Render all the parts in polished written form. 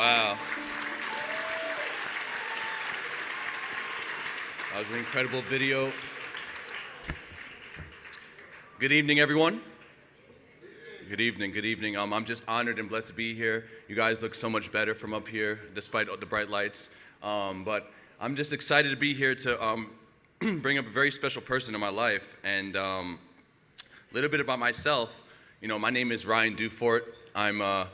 Wow. That was an incredible video. Good evening, everyone. Good evening, good evening. I'm just honored and blessed to be here. You guys look so much better from up here, despite the bright lights. But I'm just excited to be here to bring up a very special person in my life. And a little bit about myself. You know, my name is Ryan Dufort. I'm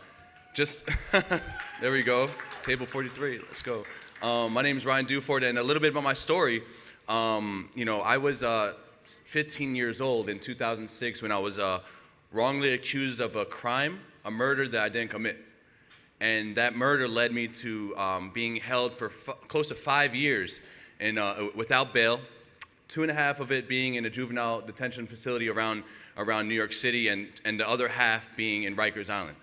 there we go, table 43, let's go. My name is Ryan Dufort, and a little bit about my story. I was 15 years old in 2006 when I was wrongly accused of a murder that I didn't commit. And that murder led me to being held for close to 5 years without bail, 2.5 of it being in a juvenile detention facility around New York City, and the other half being in Rikers Island.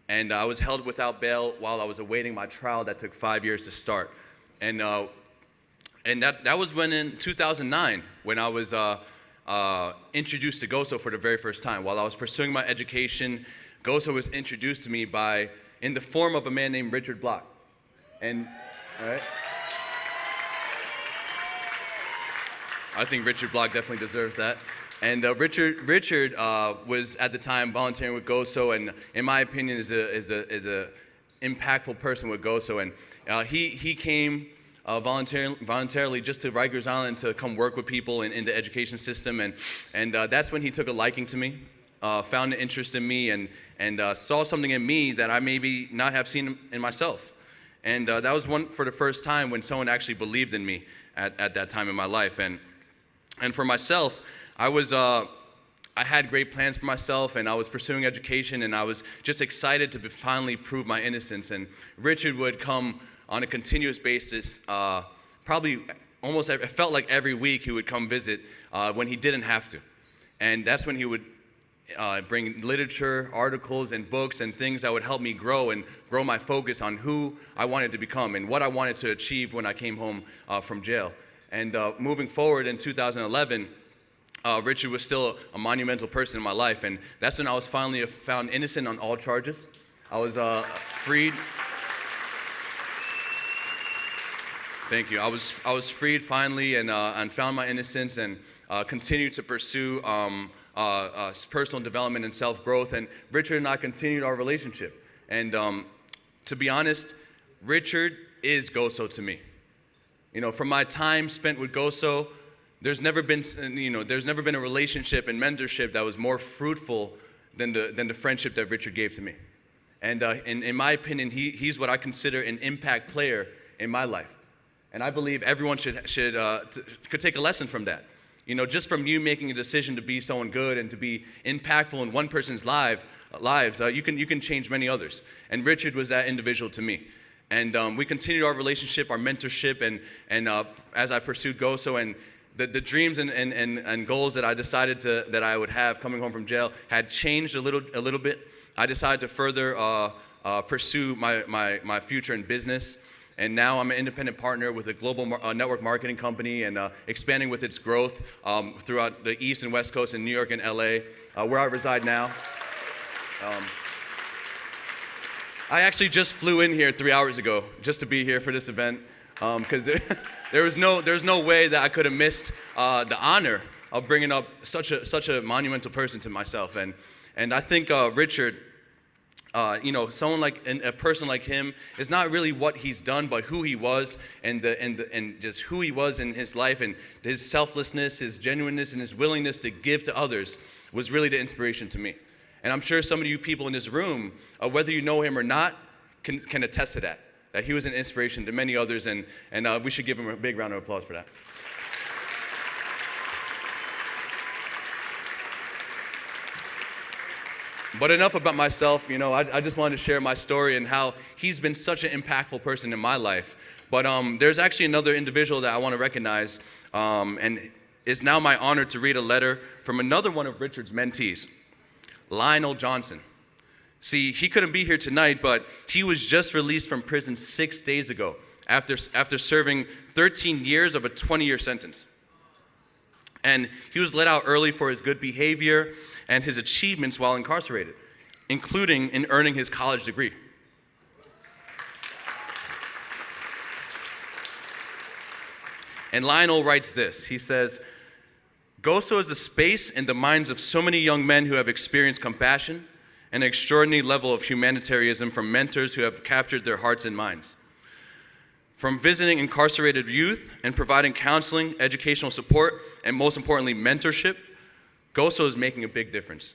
And I was held without bail while I was awaiting my trial that took 5 years to start. And that was when in 2009, when I was introduced to GOSO for the very first time. While I was pursuing my education, GOSO was introduced to me in the form of a man named Richard Block. And, all right. I think Richard Block definitely deserves that. And Richard was at the time volunteering with GOSO, and in my opinion is a impactful person with GOSO. And he came voluntarily just to Rikers Island to come work with people in the education system, and that's when he took a liking to me, found an interest in me, and saw something in me that I maybe not have seen in myself. And that was for the first time when someone actually believed in me at that time in my life. And for myself, I had great plans for myself, and I was pursuing education, and I was just excited to finally prove my innocence. And Richard would come on a continuous basis, probably almost, it felt like every week he would come visit when he didn't have to. And that's when he would bring literature, articles, and books, and things that would help me grow my focus on who I wanted to become and what I wanted to achieve when I came home from jail. And moving forward in 2011, Richard was still a monumental person in my life, and that's when I was finally found innocent on all charges. I was freed. Thank you. I was freed finally, and found my innocence, and continued to pursue personal development and self-growth. And Richard and I continued our relationship. And to be honest, Richard is GOSO to me. You know, from my time spent with GOSO, there's never been a relationship and mentorship that was more fruitful than the friendship that Richard gave to me. And in my opinion, he's what I consider an impact player in my life. And I believe everyone could take a lesson from that. You know, just from you making a decision to be someone good and to be impactful in one person's lives, you can change many others. And Richard was that individual to me. And we continued our relationship, our mentorship, and as I pursued GOSO, and the dreams and goals that I decided that I would have coming home from jail had changed a little bit. I decided to further pursue my future in business. And now I'm an independent partner with a global network marketing company, and expanding with its growth throughout the East and West Coast in New York and LA, where I reside now. I actually just flew in here 3 hours ago just to be here for this event, because there's no way that I could have missed the honor of bringing up such a monumental person to myself. And I think Richard, someone like a person like him is not really what he's done, but who he was, and just who he was in his life, and his selflessness, his genuineness, and his willingness to give to others was really the inspiration to me. And I'm sure some of you people in this room, whether you know him or not, can attest to that he was an inspiration to many others, and we should give him a big round of applause for that. But enough about myself. I just wanted to share my story and how he's been such an impactful person in my life. But there's actually another individual that I want to recognize, and it's now my honor to read a letter from another one of Richard's mentees, Lionel Johnson. See, he couldn't be here tonight, but he was just released from prison 6 days ago after serving 13 years of a 20-year sentence. And he was let out early for his good behavior and his achievements while incarcerated, including in earning his college degree. And Lionel writes this. He says, GOSO is a space in the minds of so many young men who have experienced compassion and an extraordinary level of humanitarianism from mentors who have captured their hearts and minds. From visiting incarcerated youth and providing counseling, educational support, and most importantly, mentorship, GOSO is making a big difference.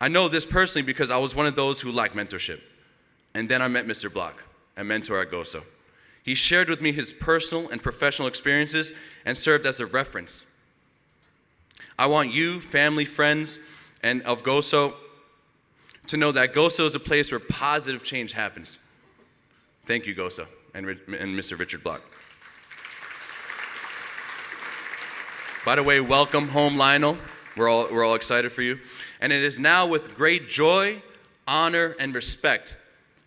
I know this personally because I was one of those who lacked mentorship. And then I met Mr. Block, a mentor at GOSO. He shared with me his personal and professional experiences and served as a reference. I want you, family, friends, and of GOSO to know that GOSO is a place where positive change happens. Thank you, GOSO, and Mr. Richard Block. By the way, welcome home, Lionel. We're all excited for you. And it is now with great joy, honor, and respect.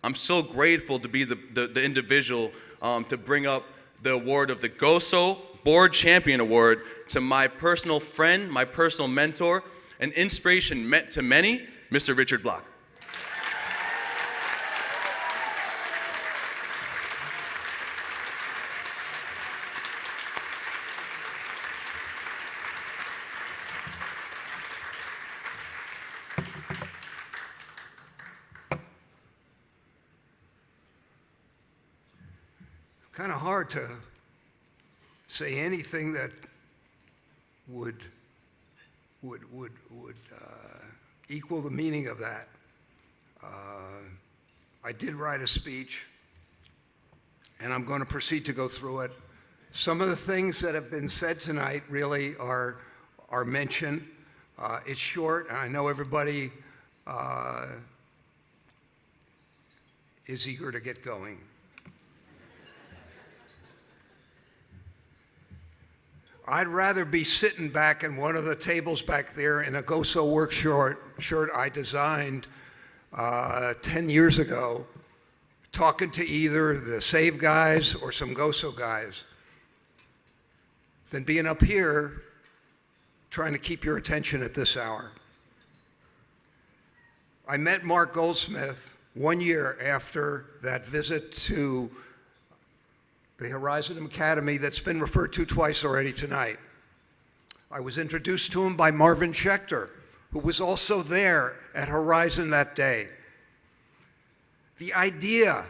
I'm so grateful to be the individual to bring up the award of the GOSO Board Champion Award to my personal friend, my personal mentor, an inspiration to many, Mr. Richard Block. Kind of hard to say anything that would equal the meaning of that. I did write a speech, and I'm going to proceed to go through it. Some of the things that have been said tonight really are mentioned. It's short, and I know everybody is eager to get going. I'd rather be sitting back in one of the tables back there in a GOSO work shirt I designed 10 years ago, talking to either the SAVE guys or some GOSO guys, than being up here trying to keep your attention at this hour. I met Mark Goldsmith 1 year after that visit to the Horizon Academy that's been referred to twice already tonight. I was introduced to him by Marvin Schechter, who was also there at Horizon that day. The idea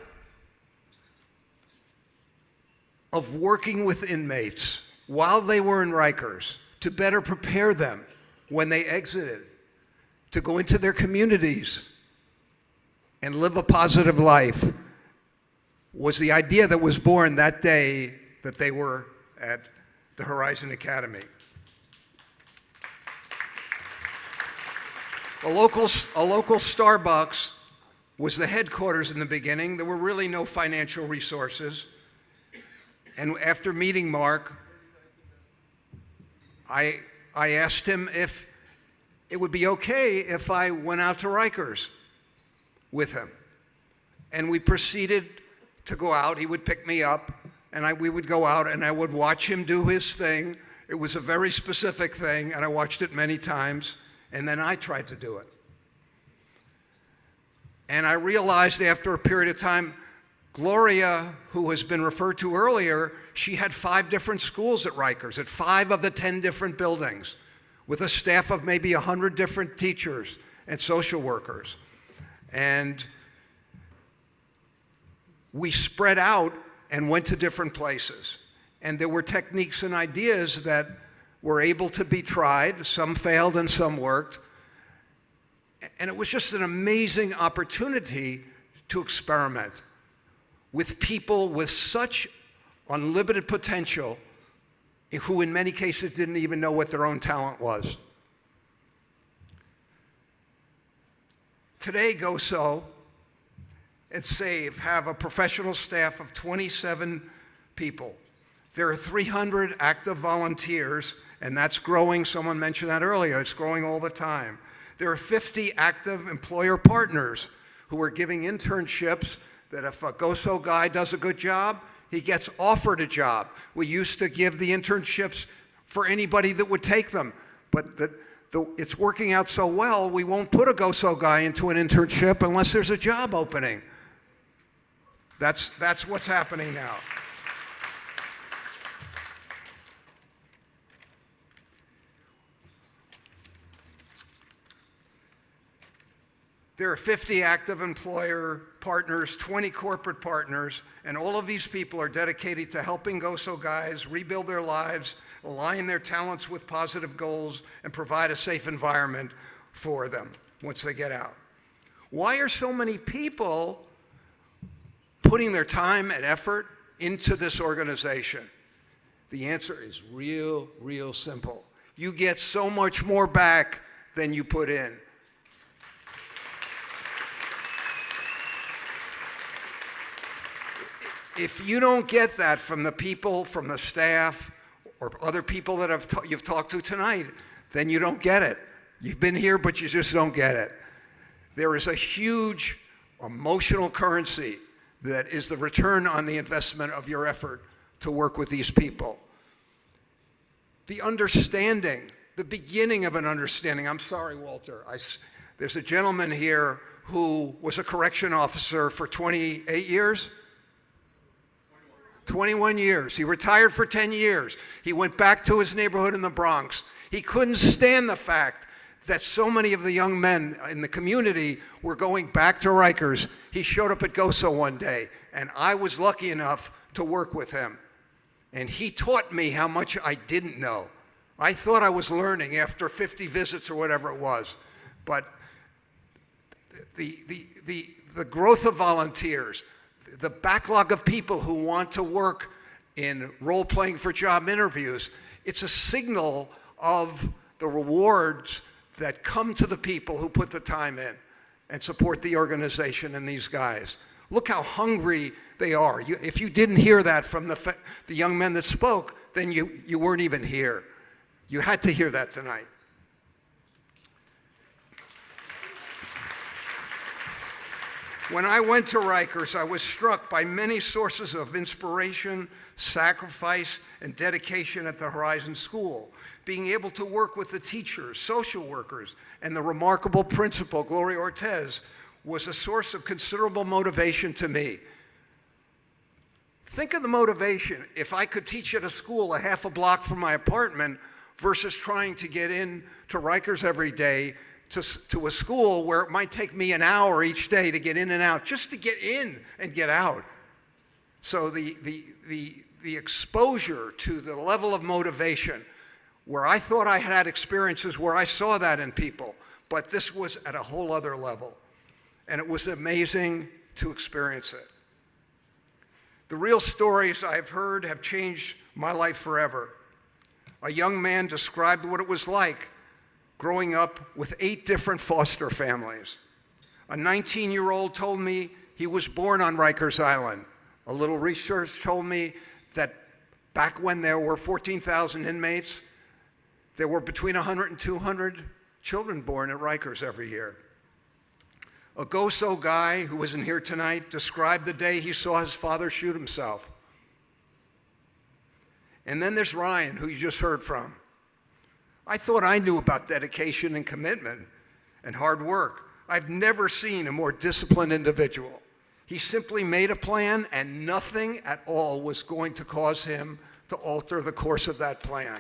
of working with inmates while they were in Rikers to better prepare them when they exited, to go into their communities and live a positive life, was the idea that was born that day that they were at the Horizon Academy. A local Starbucks was the headquarters in the beginning. There were really no financial resources. And after meeting Mark, I asked him if it would be okay if I went out to Rikers with him. And we proceeded to go out. He would pick me up, and we would go out, and I would watch him do his thing. It was a very specific thing, and I watched it many times, and then I tried to do it. And I realized after a period of time, Gloria, who has been referred to earlier, she had 5 different schools at Rikers, at 5 of the 10 different buildings, with a staff of maybe 100 different teachers and social workers. And we spread out and went to different places. And there were techniques and ideas that were able to be tried. Some failed and some worked. And it was just an amazing opportunity to experiment with people with such unlimited potential who in many cases didn't even know what their own talent was. Today, GOSO and SAVE have a professional staff of 27 people. There are 300 active volunteers, and that's growing. Someone mentioned that earlier. It's growing all the time. There are 50 active employer partners who are giving internships that if a GOSO guy does a good job, he gets offered a job. We used to give the internships for anybody that would take them, but it's working out so well, we won't put a GOSO guy into an internship unless there's a job opening. That's what's happening now. There are 50 active employer partners, 20 corporate partners, and all of these people are dedicated to helping GOSO guys rebuild their lives, align their talents with positive goals, and provide a safe environment for them once they get out. Why are so many people putting their time and effort into this organization? The answer is real simple. You get so much more back than you put in. If you don't get that from the people, from the staff, or other people that you've talked to tonight, then you don't get it. You've been here, but you just don't get it. There is a huge emotional currency that is the return on the investment of your effort to work with these people. The understanding, the beginning of an understanding. I'm sorry, Walter. There's a gentleman here who was a correction officer for 28 years. 21 years. He retired for 10 years. He went back to his neighborhood in the Bronx. He couldn't stand the fact that so many of the young men in the community were going back to Rikers. He showed up at GOSO one day, and I was lucky enough to work with him. And he taught me how much I didn't know. I thought I was learning after 50 visits or whatever it was. But the growth of volunteers, the backlog of people who want to work in role-playing for job interviews, it's a signal of the rewards that come to the people who put the time in and support the organization and these guys. Look how hungry they are. If you didn't hear that from the young men that spoke, then you weren't even here. You had to hear that tonight. When I went to Rikers, I was struck by many sources of inspiration, sacrifice, and dedication at the Horizon School. Being able to work with the teachers, social workers, and the remarkable principal, Gloria Ortez, was a source of considerable motivation to me. Think of the motivation if I could teach at a school a half a block from my apartment versus trying to get in to Rikers every day to a school where it might take me an hour each day to get in and out, just to get in and get out. So the exposure to the level of motivation, where I thought I had experiences where I saw that in people, but this was at a whole other level. And it was amazing to experience it. The real stories I've heard have changed my life forever. A young man described what it was like growing up with 8 different foster families. A 19-year-old told me he was born on Rikers Island. A little research told me that back when there were 14,000 inmates, there were between 100 and 200 children born at Rikers every year. A GOSO guy who wasn't here tonight described the day he saw his father shoot himself. And then there's Ryan, who you just heard from. I thought I knew about dedication and commitment and hard work. I've never seen a more disciplined individual. He simply made a plan, and nothing at all was going to cause him to alter the course of that plan.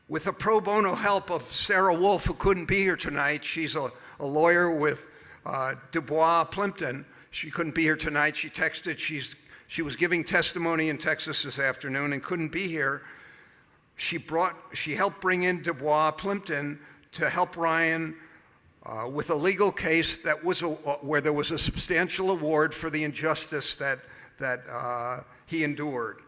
With the pro bono help of Sarah Wolf, who couldn't be here tonight, she's a lawyer with Dubois Plimpton. She couldn't be here tonight. She texted. She was giving testimony in Texas this afternoon and couldn't be here. She helped bring in Dubois Plimpton to help Ryan with a legal case that was where there was a substantial award for the injustice that he endured.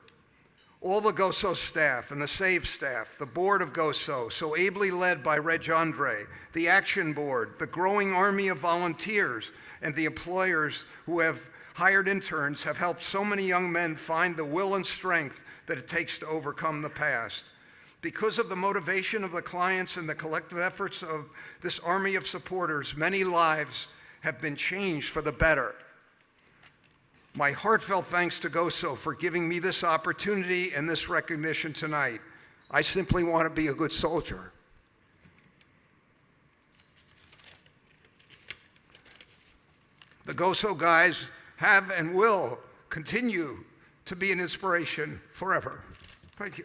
All the GOSO staff and the SAVE staff, the board of GOSO, so ably led by Reg Andre, the Action Board, the growing army of volunteers, and the employers who have hired interns have helped so many young men find the will and strength that it takes to overcome the past. Because of the motivation of the clients and the collective efforts of this army of supporters, many lives have been changed for the better. My heartfelt thanks to GOSO for giving me this opportunity and this recognition tonight. I simply want to be a good soldier. The GOSO guys have and will continue to be an inspiration forever. Thank you.